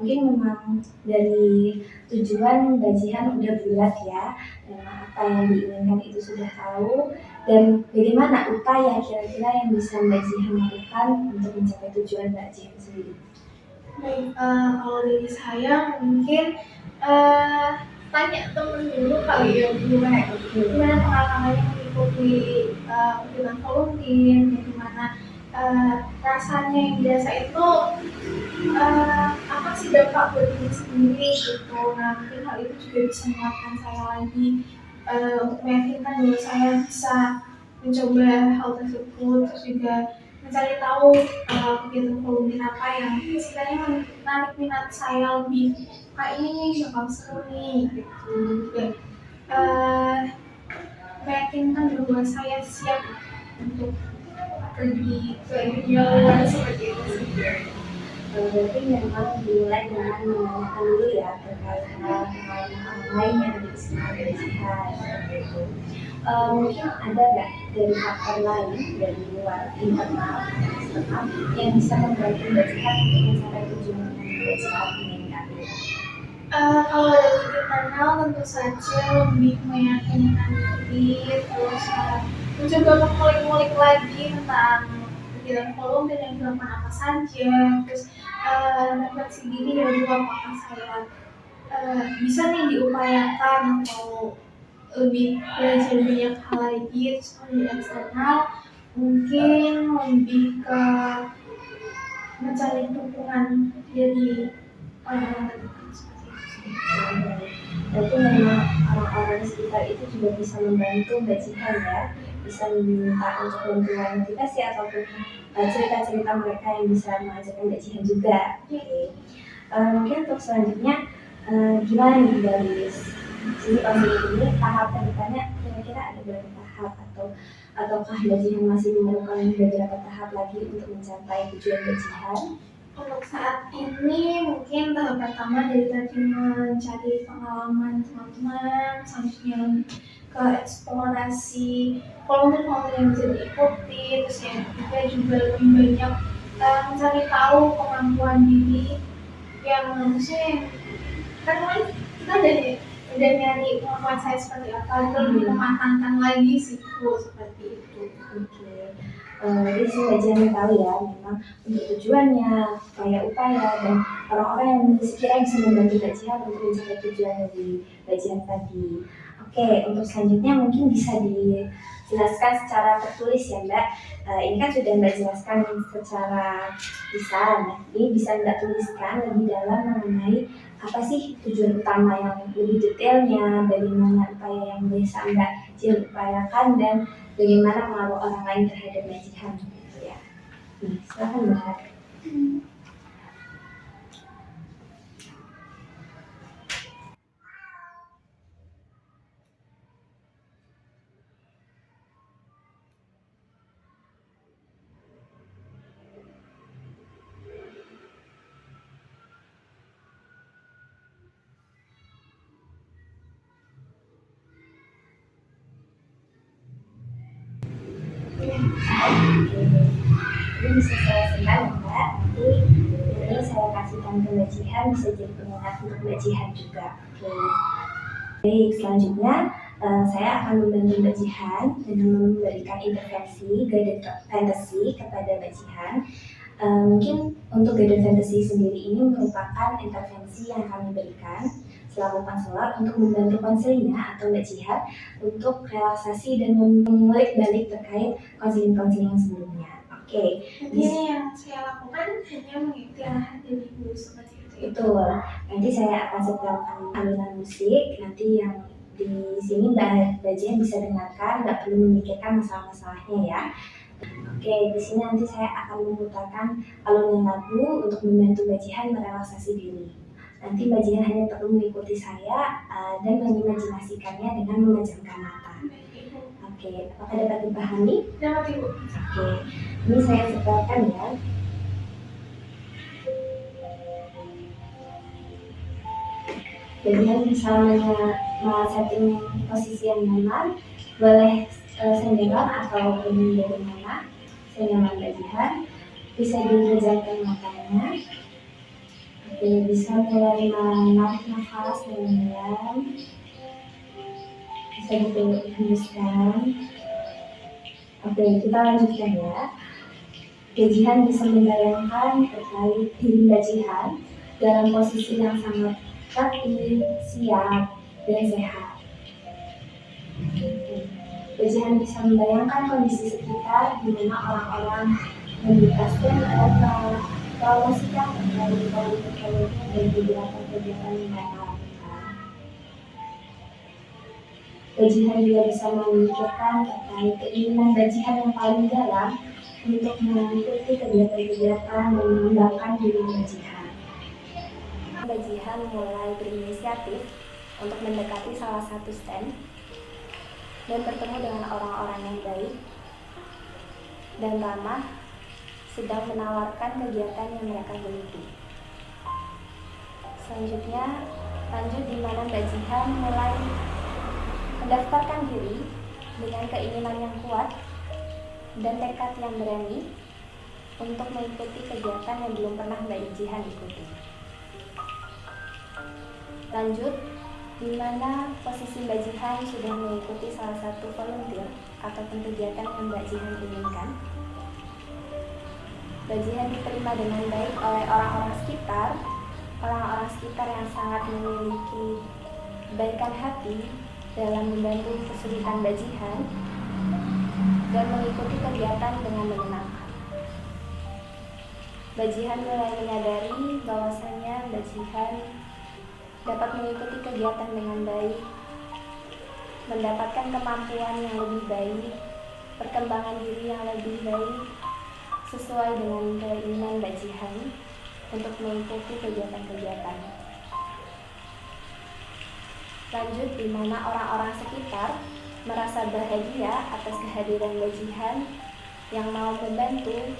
mungkin memang dari tujuan Mbak Jihan udah bulat ya, dan apa yang diinginkan itu sudah tahu, dan bagaimana upaya kira-kira yang bisa Mbak Jihan lakukan untuk mencapai tujuan Mbak Jihan sendiri? Baik, kalau dari saya mungkin tanya temen dulu kali ya, gimana pengalamannya mengikuti kegiatan volunteer, bagaimana rasanya yang biasa itu, apa sih dampak buat diri sendiri gitu. Nah, mungkin hal itu juga bisa menguatkan saya lagi untuk meyakinkan bahwa saya bisa mencoba hal tersebut, terus juga mencari tahu kegiatan volunteer apa yang sekiranya menarik minat saya lebih, kayak ini nih bakal seru nih gitu. Juga meyakinkan bahwa saya siap untuk pergi ke dunia luar seperti itu sih. Berarti memang dimulai dengan menanyakan dulu ya terkait pengalaman orang lain yang ada di sekitar Mbak Jihan seperti itu. Mungkin ada nggak dari faktor lain dari luar internal yang bisa membantu Mbak Jihan untuk mencapai tujuan yang Mbak Jihan inginkan? Kalau dari internal tentu saja lebih meyakinkan diri, terus mencoba mengulik-ngulik lagi tentang kegiatan volunteer yang dilakukan apa saja, terus refleksi diri dari apakah saya bisa nih diupayakan atau lebih belajar banyak hal lagi. Terus kalau dari eksternal mungkin lebih ke mencari dukungan dari orang-orang terdekat Berarti memang orang-orang di sekitar itu juga bisa membantu Mbak Jihan ya, bisa meminta untuk bantuan motivasi ataupun cerita-cerita mereka yang bisa mengajarkan Mbak Jihan juga. Oke. Mungkin untuk selanjutnya gimana nih dari sini konseling ini tahap kedepannya kira-kira ada berapa tahap ataukah Mbak Jihan masih memerlukan beberapa tahap lagi untuk mencapai tujuan Mbak Jihan? Untuk saat ini mungkin tahap pertama dari tadi mencari pengalaman teman-teman, selanjutnya ke eksplorasi volunteer yang bisa diikuti, terus yang ketiga juga lebih banyak mencari tahu kemampuan diri yang maksudnya kan kita udah nyari kemampuan saya seperti apa, itu lebih mematangkan lagi sih Bu, seperti itu. Oke. Jadi sih Mbak Jihan tahu ya memang untuk tujuannya, upaya dan orang-orang yang sekiranya bisa membantu Mbak Jihan untuk mencapai tujuan dari Mbak Jihan tadi. Oke, untuk selanjutnya mungkin bisa dijelaskan secara tertulis ya Mbak. Ini kan sudah Mbak jelaskan secara lisan. Ini bisa Mbak tuliskan lebih dalam mengenai apa sih tujuan utama yang lebih detailnya, bagaimana upaya yang bisa Mbak Jihan upayakan dan bagaimana pengaruh orang lain terhadap Mbak Jihan gitu ya. Silakan Mbak. Ini bisa saya senang Mbak, nanti ini saya kasihkan ke Mbak Jihan, bisa jadi pengingat untuk Mbak Jihan juga. Oke. Baik, selanjutnya saya akan membantu Mbak Jihan dengan memberikan intervensi guided fantasy kepada Mbak Jihan. Mungkin untuk guided fantasy sendiri ini merupakan intervensi yang kami berikan selama konselor untuk membantu konselingnya atau Mbak Jihan untuk relaksasi dan mengulik balik terkait konseling-konseling sebelumnya. Oke. Jadi yang saya lakukan hanya mengikuti arahan dari ibu seperti itu. Betul. Nanti saya akan setelkan alunan musik. Nanti yang di sini Mbak Jihan bisa dengarkan, nggak perlu memikirkan masalah-masalahnya ya. Oke, di sini nanti saya akan memutarkan alunan lagu untuk membantu Mbak Jihan merelaksasi diri. Nanti Mbak Jihan hanya perlu mengikuti saya dan mengimajinasikannya dengan memejamkan mata. Oke, apakah dapat dipahami? Dapat Ibu. Oke, ini saya setelkan ya. Mbak Jihan bisa setting posisi yang nyaman, boleh sendirian atau bagaimana senyaman Mbak Jihan. Bisa dipejamkan matanya. Oke, bisa mulai menarik nafas dalam-dalam. Bisa dihembuskan. Oke, kita lanjutkan ya. Mbak Jihan bisa membayangkan terkait diri Mbak Jihan dalam posisi yang sangat rapi, siap, dan sehat. Mbak Jihan bisa membayangkan kondisi sekitar di mana orang-orang mendedikasikan mereka, promosikan terkait politik dan kegiatan-kegiatan yang mereka lakukan. Mbak Jihan juga bisa memikirkan terkait keinginan Mbak Jihan yang paling dalam untuk mengikuti kegiatan-kegiatan dan mengembangkan diri Mbak Jihan. Mbak Jihan mulai berinisiatif untuk mendekati salah satu stand dan bertemu dengan orang-orang yang baik dan ramah sedang menawarkan kegiatan yang mereka geluti. Selanjutnya, lanjut di mana Mbak Jihan mulai mendaftarkan diri dengan keinginan yang kuat dan tekad yang berani untuk mengikuti kegiatan yang belum pernah Mbak Jihan ikuti. Lanjut, di mana posisi Mbak Jihan sudah mengikuti salah satu volunteer ataupun kegiatan yang Mbak Jihan inginkan. Mbak Jihan diterima dengan baik oleh orang-orang sekitar yang sangat memiliki kebaikan hati dalam membantu kesulitan Mbak Jihan dan mengikuti kegiatan dengan menyenangkan. Mbak Jihan mulai menyadari bahwasanya Mbak Jihan dapat mengikuti kegiatan dengan baik, mendapatkan kemampuan yang lebih baik, perkembangan diri yang lebih baik sesuai dengan keinginan Mbak Jihan untuk mengikuti kegiatan-kegiatan. Lanjut, di mana orang-orang sekitar merasa bahagia atas kehadiran Mbak Jihan yang mau membantu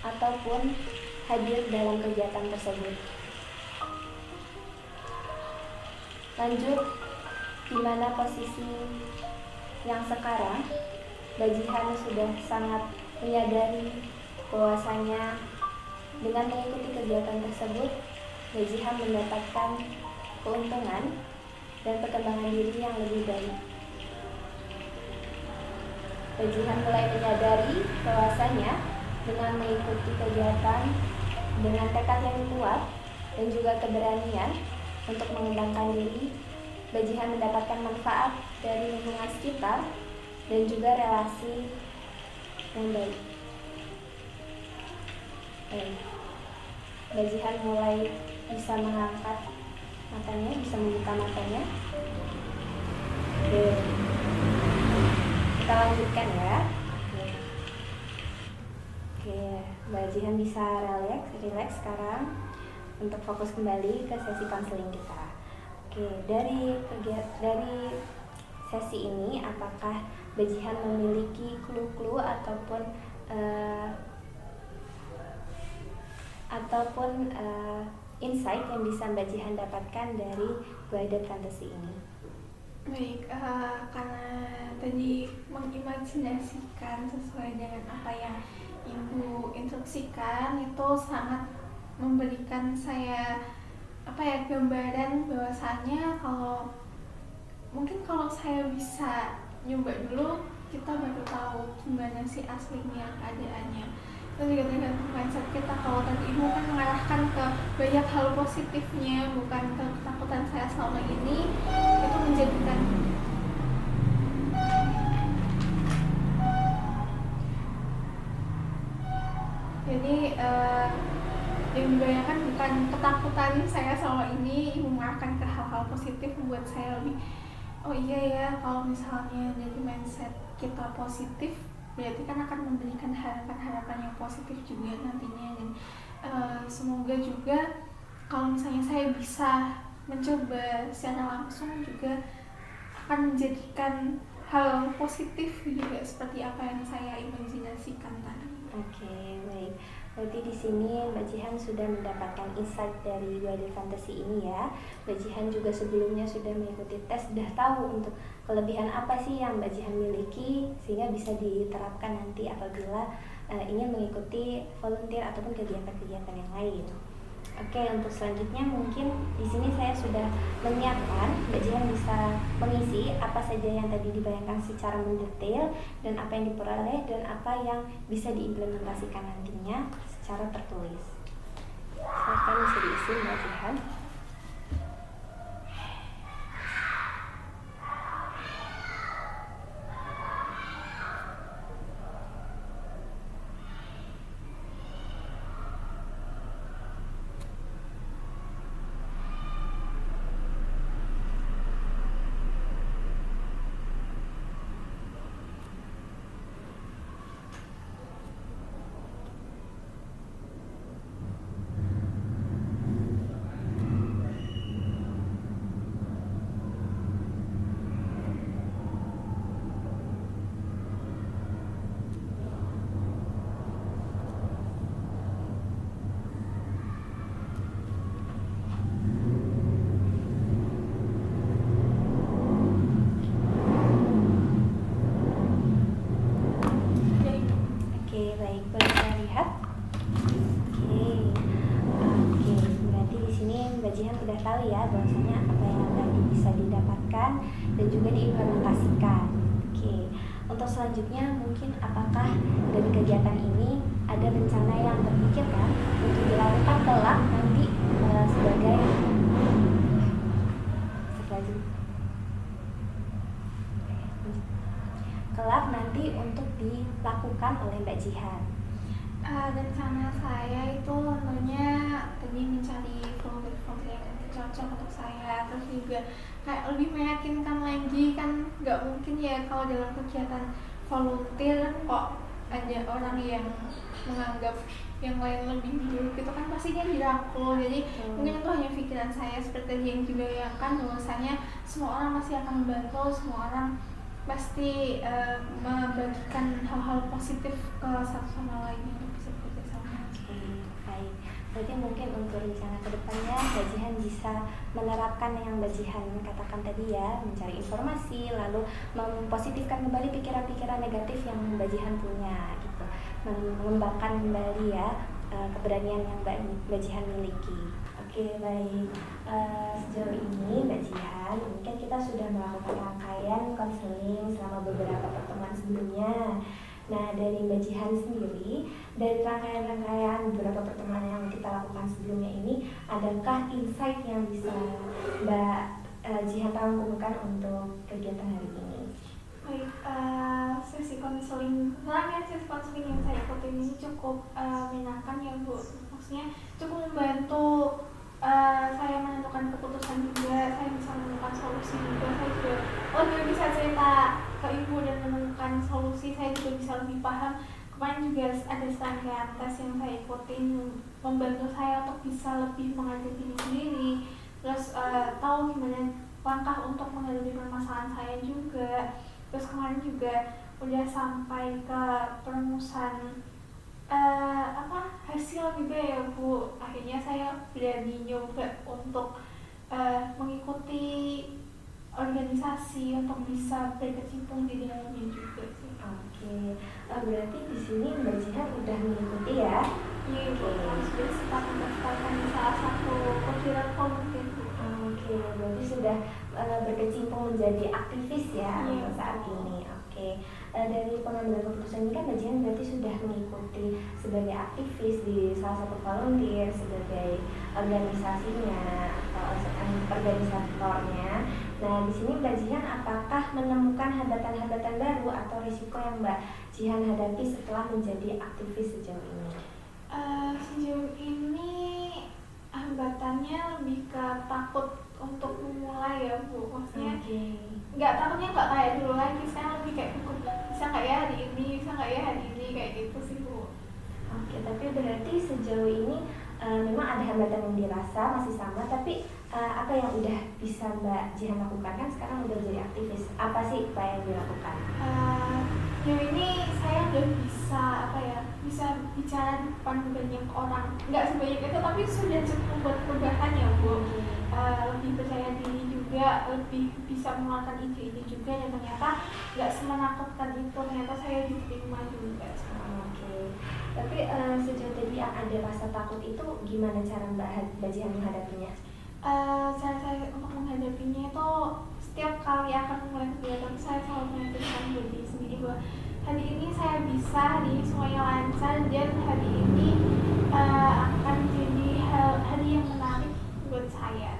ataupun hadir dalam kegiatan tersebut. Lanjut, di mana posisi yang sekarang Mbak Jihan sudah sangat menyadari bahwasanya dengan mengikuti kegiatan tersebut Mbak Jihan mendapatkan keuntungan dan perkembangan diri yang lebih baik. Mbak Jihan mulai menyadari bahwasanya dengan mengikuti kegiatan dengan tekad yang kuat dan juga keberanian untuk mengembangkan diri, Mbak Jihan mendapatkan manfaat dari lingkungan sekitar dan juga relasi yang baik. Mbak Jihan mulai bisa mengangkat matanya, bisa membuka matanya. Oke. Kita lanjutkan ya. Oke, Mbak Jihan bisa relax sekarang untuk fokus kembali ke sesi konseling kita. Oke, dari sesi ini apakah Mbak Jihan memiliki clue-clue ataupun insight yang bisa Mbak Jihan dapatkan dari guided fantasy ini? Baik, karena tadi mengimajinasikan sesuai dengan apa yang Ibu instruksikan, itu sangat memberikan saya gambaran bahwasanya kalau saya bisa nyoba dulu, kita baru tahu gimana sih aslinya keadaannya. Itu juga tergantung mindset kita. Kalau tadi Ibu kan mengarahkan ke banyak hal positifnya, bukan ke ketakutan saya selama ini, itu menjadikan yang membayangkan bukan ketakutan saya selama ini, Ibu mengarahkan ke hal-hal positif membuat saya lebih oh iya ya, kalau misalnya jadi mindset kita positif berarti kan akan memberikan harapan-harapan yang positif juga nantinya. Dan semoga juga kalau misalnya saya bisa mencoba secara langsung juga akan menjadikan hal positif juga seperti apa yang saya imajinasikan tadi. Oke, baik. Berarti di sini Mbak Jihan sudah mendapatkan insight dari guided fantasy ini ya. Mbak Jihan juga sebelumnya sudah mengikuti tes, sudah tahu untuk kelebihan apa sih yang Mbak Jihan miliki sehingga bisa diterapkan nanti apabila ingin mengikuti volunteer ataupun kegiatan-kegiatan yang lain. Oke, untuk selanjutnya mungkin di sini saya sudah menyiapkan, Mbak Jihan bisa mengisi apa saja yang tadi dibayangkan secara mendetail dan apa yang diperoleh dan apa yang bisa diimplementasikan nantinya secara tertulis. Silakan bisa diisi Mbak Jihan. Sudah tahu ya bahwasanya apa yang tadi bisa didapatkan dan juga diimplementasikan. Oke, untuk selanjutnya mungkin apakah dari kegiatan ini ada rencana yang terpikirkan untuk dilakukan kelak nanti sebagai kelak nanti untuk dilakukan oleh Mbak Jihan? Rencana saya itu tentunya tadi mencari volunteer cocok untuk saya. Terus juga kayak lebih meyakinkan lagi, kan nggak mungkin ya kalau dalam kegiatan volunteer kok ada orang yang menganggap yang lain lebih buruk, itu kan pasti dia dirangkul. Jadi mungkin itu hanya pikiran saya, seperti yang dibayangkan bahwasanya semua orang pasti akan membantu, semua orang pasti membagikan hal-hal positif ke satu sama lain untuk bisa bekerja sama. Baik. Berarti mungkin untuk rencana kedepannya Mbak Jihan bisa menerapkan yang Mbak Jihan katakan tadi ya, mencari informasi lalu mempositifkan kembali pikiran-pikiran negatif yang Mbak Jihan punya gitu, mengembangkan kembali ya keberanian yang Mbak Jihan miliki. Oke, baik. Sejauh ini Mbak Jihan, mungkin kita sudah melakukan rangkaian konseling selama beberapa pertemuan sebelumnya. Nah, dari Mbak Jihan sendiri, dari rangkaian-rangkaian beberapa pertemuan yang kita lakukan sebelumnya ini, adakah insight yang bisa Mbak Jihan rangkumkan untuk kegiatan hari ini? Baik, sesi konseling yang saya ikutin ini cukup menyenangkan ya Bu. Maksudnya cukup membantu saya menentukan keputusan juga, saya bisa menemukan solusi juga, saya juga bisa cerita ke Ibu dan menemukan solusi, saya juga bisa lebih paham. Kemarin juga ada serangkaian tes yang saya ikutin membantu saya untuk bisa lebih mengajar diri sendiri, terus tahu gimana langkah untuk menghadapi permasalahan saya juga. Terus kemarin juga udah sampai ke perumusan hasil juga ya Bu. Akhirnya saya berani nyoba untuk mengikuti organisasi untuk bisa berkecimpung di dalamnya juga sih. Oke, berarti di sini Mbak Jihan udah mengikuti ya? Iya Bu, sudah sempat mendaftarkan di salah satu kegiatan volunteer Bu. Oke, berarti sudah berkecimpung menjadi aktivis ya untuk saat ini. Oke, dari pengambilan keputusan ini kan Mbak Jihan berarti sudah mengikuti sebagai aktivis di salah satu volunteer, sebagai organisasinya atau organisatornya. Nah, di sini Mbak Jihan apakah menemukan hambatan-hambatan baru atau risiko yang Mbak Jihan hadapi setelah menjadi aktivis sejauh ini? Sejauh ini hambatannya lebih ke takut untuk memulai ya Bu. Maksudnya takutnya nggak kayak dulu lagi, saya lebih kayak bisa nggak ya hari ini, bisa nggak ya hari ini, kayak gitu sih Bu. Oke, tapi berarti sejauh ini memang ada hambatan yang dirasa masih sama, tapi apa yang udah bisa Mbak Jihan lakukan? Kan sekarang udah jadi aktivis, apa sih upaya yang dilakukan? Ini saya udah bisa bicara di depan banyak orang, nggak sebanyak itu tapi sudah cukup membuat perubahan ya Bu. Lebih percaya diri juga, lebih bisa mengeluarkan ide-ide juga, dan ternyata nggak semenakutkan itu, ternyata saya diterima juga. Oke. Tapi sejauh tadi yang ada rasa takut itu gimana cara Mbak Jihan menghadapinya? Cara saya untuk menghadapinya itu setiap kali akan mulai kegiatan saya selalu meyakinkan diri sendiri bahwa hari ini saya bisa, hari ini semuanya lancar, dan hari ini akan jadi hari yang menarik buat saya.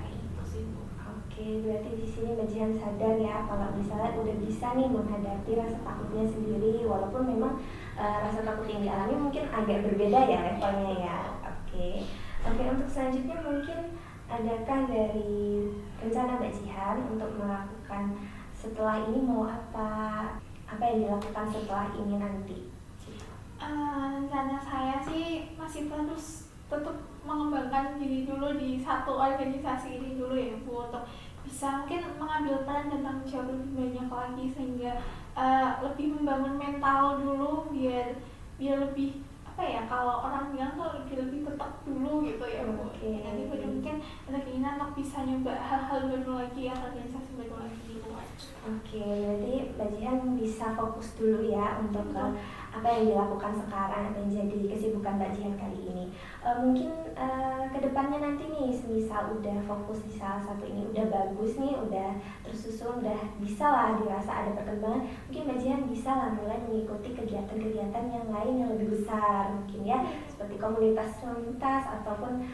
Oke, berarti di sini Mbak Jihan sadar ya kalau misalnya udah bisa nih menghadapi rasa takutnya sendiri, walaupun memang rasa takut yang dialami mungkin agak berbeda ya levelnya ya. Oke, untuk selanjutnya mungkin adakah dari rencana Mbak Jihan untuk melakukan setelah ini mau apa yang dilakukan setelah ini nanti? Rencana saya sih masih tetap mengembangkan diri dulu di satu organisasi ini dulu ya Bu, untuk bisa mungkin mengambil peran dan tanggung jawab lebih banyak lagi, sehingga lebih membangun mental dulu biar lebih kalau orang bilang tuh lebih tetap dulu gitu ya Bu. Nanti mungkin ada keinginan untuk bisa nyoba hal-hal baru lagi, organisasi baru lagi di luar. Oke, berarti Mbak Jihan bisa fokus dulu ya untuk apa yang dilakukan sekarang, apa yang jadi kesibukan Mbak Jihan kali ini. Mungkin kedepannya nanti nih, semisal udah fokus di salah satu ini, udah bagus nih, udah tersusun, udah bisa lah dirasa ada perkembangan, mungkin Mbak Jihan bisa lah mulai mengikuti kegiatan-kegiatan yang lain yang lebih besar, mungkin ya, seperti komunitas lintas ataupun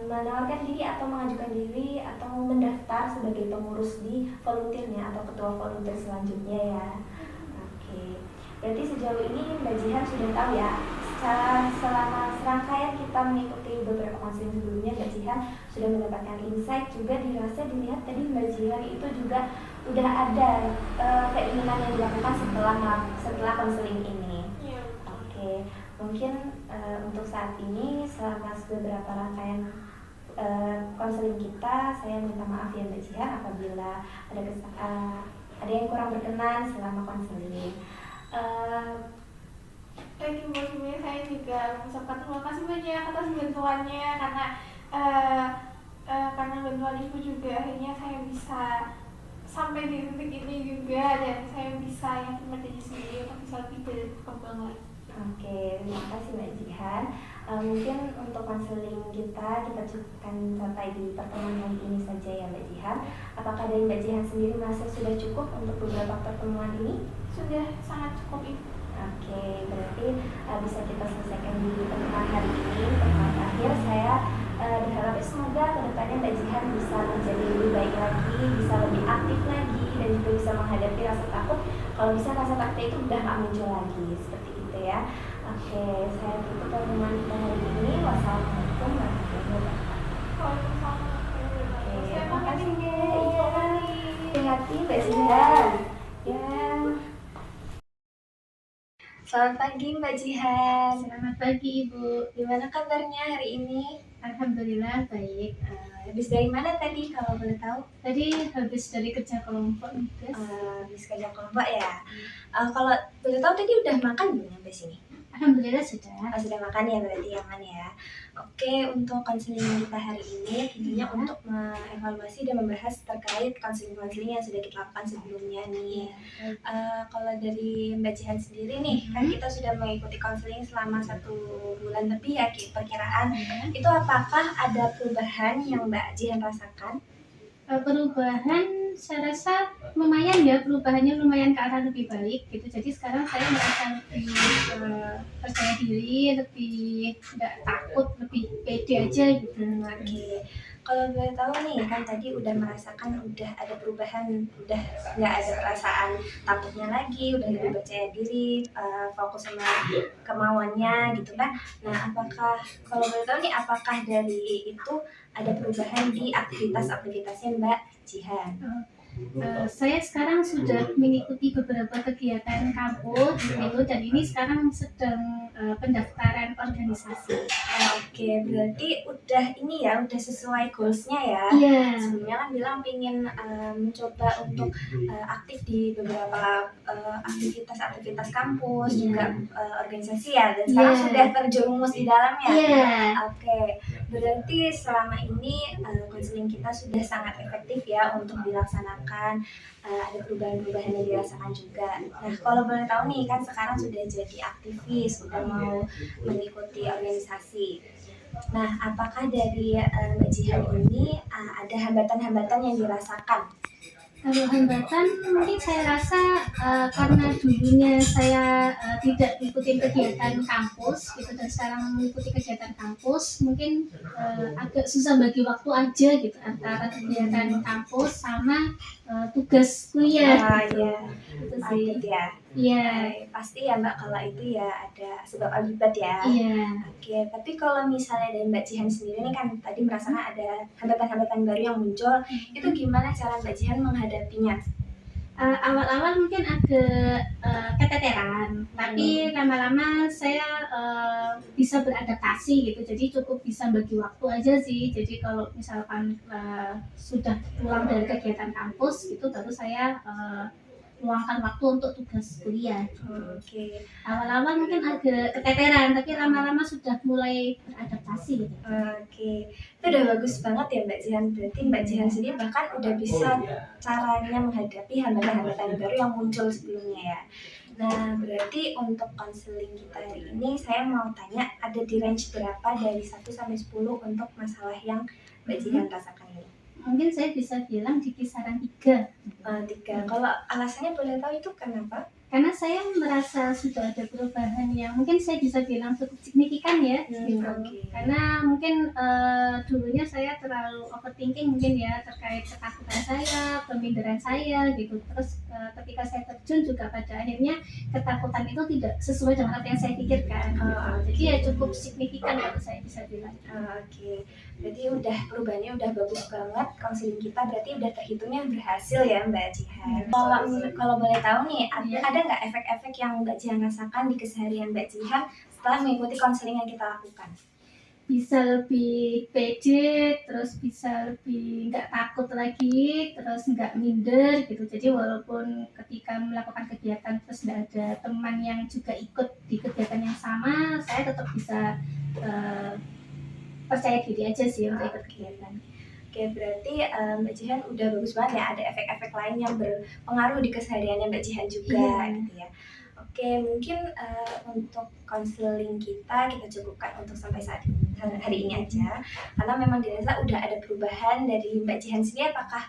menawarkan diri atau mengajukan diri atau mendaftar sebagai pengurus di volunteernya atau ketua volunteer selanjutnya ya. Oke. Berarti sejauh ini Mbak Jihan sudah tahu ya selama serangkaian kita mengikuti beberapa konseling sebelumnya, Mbak Jihan sudah mendapatkan insight juga, dirasa dilihat tadi Mbak Jihan itu juga udah ada keinginan yang dilakukan setelah konseling ini. Iya. Oke, mungkin untuk saat ini selama beberapa rangkaian konseling kita, saya minta maaf ya Mbak Jihan apabila ada yang kurang berkenan selama konseling. Dan sebelumnya saya juga mengucapkan terima kasih banyak atas bantuannya, karena bantuan ibu juga akhirnya saya bisa sampai di titik ini juga, dan saya bisa yakin pada diri sendiri untuk bisa lebih berkembang lagi. Oke, terima kasih Mbak Jihan. Mungkin untuk konseling kita cukupkan sampai di pertemuan kali ini saja ya Mbak Jihan. Apakah dari Mbak Jihan sendiri merasa sudah cukup untuk beberapa pertemuan ini? Sudah sangat cukup ibu. Oke, berarti bisa kita selesaikan di pertemuan hari ini. Pertemuan terakhir saya berharap semoga kedepannya Mbak Jihan bisa menjadi lebih baik lagi, bisa lebih aktif lagi, dan juga bisa menghadapi rasa takut. Kalau bisa rasa takut itu udah nggak muncul lagi, seperti itu ya. Oke, saya tutup pertemuan kita hari ini. Wassalamualaikum warahmatullahi wabarakatuh. Oke, terima kasih deh. Hati-hati Mbak Jihan. Ya. Selamat pagi Mbak Jihan. Selamat pagi Ibu. Gimana kabarnya hari ini? Alhamdulillah baik. Habis dari mana tadi kalau boleh tahu? Tadi habis dari kerja kelompok guys. Habis kerja kelompok ya. Kalau boleh tahu tadi udah makan belum sampai sini? Alhamdulillah sudah. Sudah makan ya, berarti aman ya. Oke, untuk konseling kita hari ini tentunya untuk mengevaluasi dan membahas terkait konseling-konseling yang sudah kita lakukan sebelumnya nih. Kalau dari Mbak Jihan sendiri nih, kan kita sudah mengikuti konseling selama 1 bulan lebih ya perkiraan. Itu apakah ada perubahan yang Mbak Jihan rasakan? Perubahan saya rasa lumayan ya, perubahannya lumayan ke arah lebih baik gitu. Jadi sekarang saya merasa lebih percaya diri, lebih nggak takut, lebih pede aja gitu. Oke, kalau boleh tahu nih kan tadi udah merasakan udah ada perubahan, udah nggak ada perasaan takutnya lagi, udah lebih percaya diri, fokus sama kemauannya gitu kan. Nah, apakah kalau boleh tahu nih apakah dari itu ada perubahan di aktivitasnya Mbak Jihan? Saya sekarang sudah mengikuti beberapa kegiatan kampus gitu, dan ini sekarang sedang pendaftaran organisasi. Oke, berarti udah ini ya, udah sesuai goalsnya ya. Iya. Sebelumnya kan bilang pengen mencoba untuk aktif di beberapa aktivitas kampus, juga organisasi ya, dan sekarang sudah terjerumus di dalamnya. Oke, berarti selama ini konseling kita sudah sangat efektif ya untuk dilaksanakan. Ada perubahan-perubahan yang dirasakan juga. Nah, kalau boleh tahu nih kan sekarang sudah jadi aktivis, sudah mau mengikuti organisasi. Nah, apakah dari Mbak Jihan ini ada hambatan-hambatan yang dirasakan? Kalau hambatan mungkin saya rasa karena dulunya saya tidak ikutin kegiatan kampus gitu, dan sekarang mengikuti kegiatan kampus mungkin agak susah bagi waktu aja gitu antara kegiatan kampus sama tugas kuliah. Iya, Itu sih. padat ya. Iya. Pasti ya Mbak, kalau itu ya ada sebab akibat ya. Iya. Oke, tapi kalau misalnya dari Mbak Jihan sendiri nih kan tadi merasakan ada hambatan-hambatan baru yang muncul, itu gimana cara Mbak Jihan menghadapinya? Awal-awal mungkin agak keteteran, tapi lama-lama saya bisa beradaptasi gitu. Jadi cukup bisa bagi waktu aja sih. Jadi kalau misalkan sudah pulang dari kegiatan kampus gitu, baru saya luangkan waktu untuk tugas kuliah. Oke. Awal-awal mungkin agak keteteran, tapi lama-lama sudah mulai beradaptasi gitu. Oke, itu udah bagus banget ya Mbak Jihan. Berarti Mbak Jihan sendiri bahkan udah bisa caranya menghadapi hambatan-hambatan baru yang muncul sebelumnya ya. Nah, berarti untuk konseling kita hari ini saya mau tanya ada di range berapa dari 1 sampai 10 untuk masalah yang Mbak Jihan rasakan ini? Mungkin saya bisa bilang di kisaran 3. 3. Kalau alasannya boleh tahu itu kenapa? karena saya merasa sudah ada perubahan yang mungkin saya bisa bilang cukup signifikan ya gitu. Oke. Karena mungkin dulunya saya terlalu overthinking mungkin ya terkait ketakutan saya, pemindaran saya gitu. Terus ketika saya terjun juga pada akhirnya ketakutan itu tidak sesuai dengan apa yang saya pikirkan gitu. Jadi ya cukup signifikan kalau saya bisa bilang. Oke, berarti udah perubahannya udah bagus banget. Konseling kita berarti udah terhitungnya berhasil ya Mbak Jihan. Kalau boleh tahu nih, ada nggak efek-efek yang Mbak Jihan rasakan di keseharian Mbak Jihan setelah mengikuti konseling yang kita lakukan? Bisa lebih pede, terus bisa lebih nggak takut lagi, terus nggak minder gitu. Jadi walaupun ketika melakukan kegiatan terus nggak ada teman yang juga ikut di kegiatan yang sama, saya tetap bisa percaya diri aja sih untuk ikut kegiatan. Oke, berarti Mbak Jihan udah bagus banget ya, ada efek-efek lain yang berpengaruh di kesehariannya Mbak Jihan juga gitu ya. Oke, mungkin untuk konseling kita cukupkan untuk sampai hari ini aja, karena memang dirasa udah ada perubahan dari Mbak Jihan sendiri. Apakah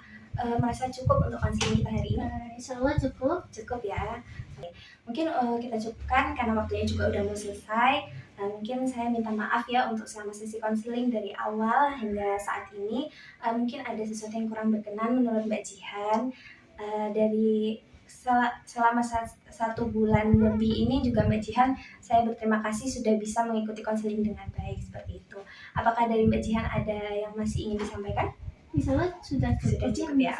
merasa cukup untuk konseling kita hari ini? Insya Allah Cukup ya. Oke. Mungkin kita cukupkan karena waktunya juga udah mau selesai. Mungkin saya minta maaf ya untuk selama sesi konseling dari awal hingga saat ini. Mungkin ada sesuatu yang kurang berkenan menurut Mbak Jihan. Dari selama 1 bulan lebih ini juga Mbak Jihan, saya berterima kasih sudah bisa mengikuti konseling dengan baik seperti itu. Apakah dari Mbak Jihan ada yang masih ingin disampaikan? Insya Allah sudah cukup ya.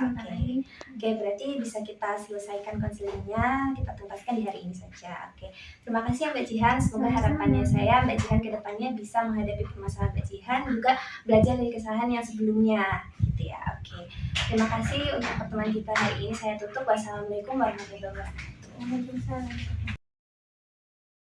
Oke, berarti bisa kita selesaikan konselingnya, kita tuntaskan di hari ini saja. Oke, terima kasih ya Mbak Jihan. Semoga harapannya saya Mbak Jihan ke depannya bisa menghadapi permasalahan Mbak Jihan, juga belajar dari kesalahan yang sebelumnya gitu ya. Oke, terima kasih untuk pertemuan kita hari ini. Saya tutup. Wassalamualaikum warahmatullahi wabarakatuh. Waalaikumsalam.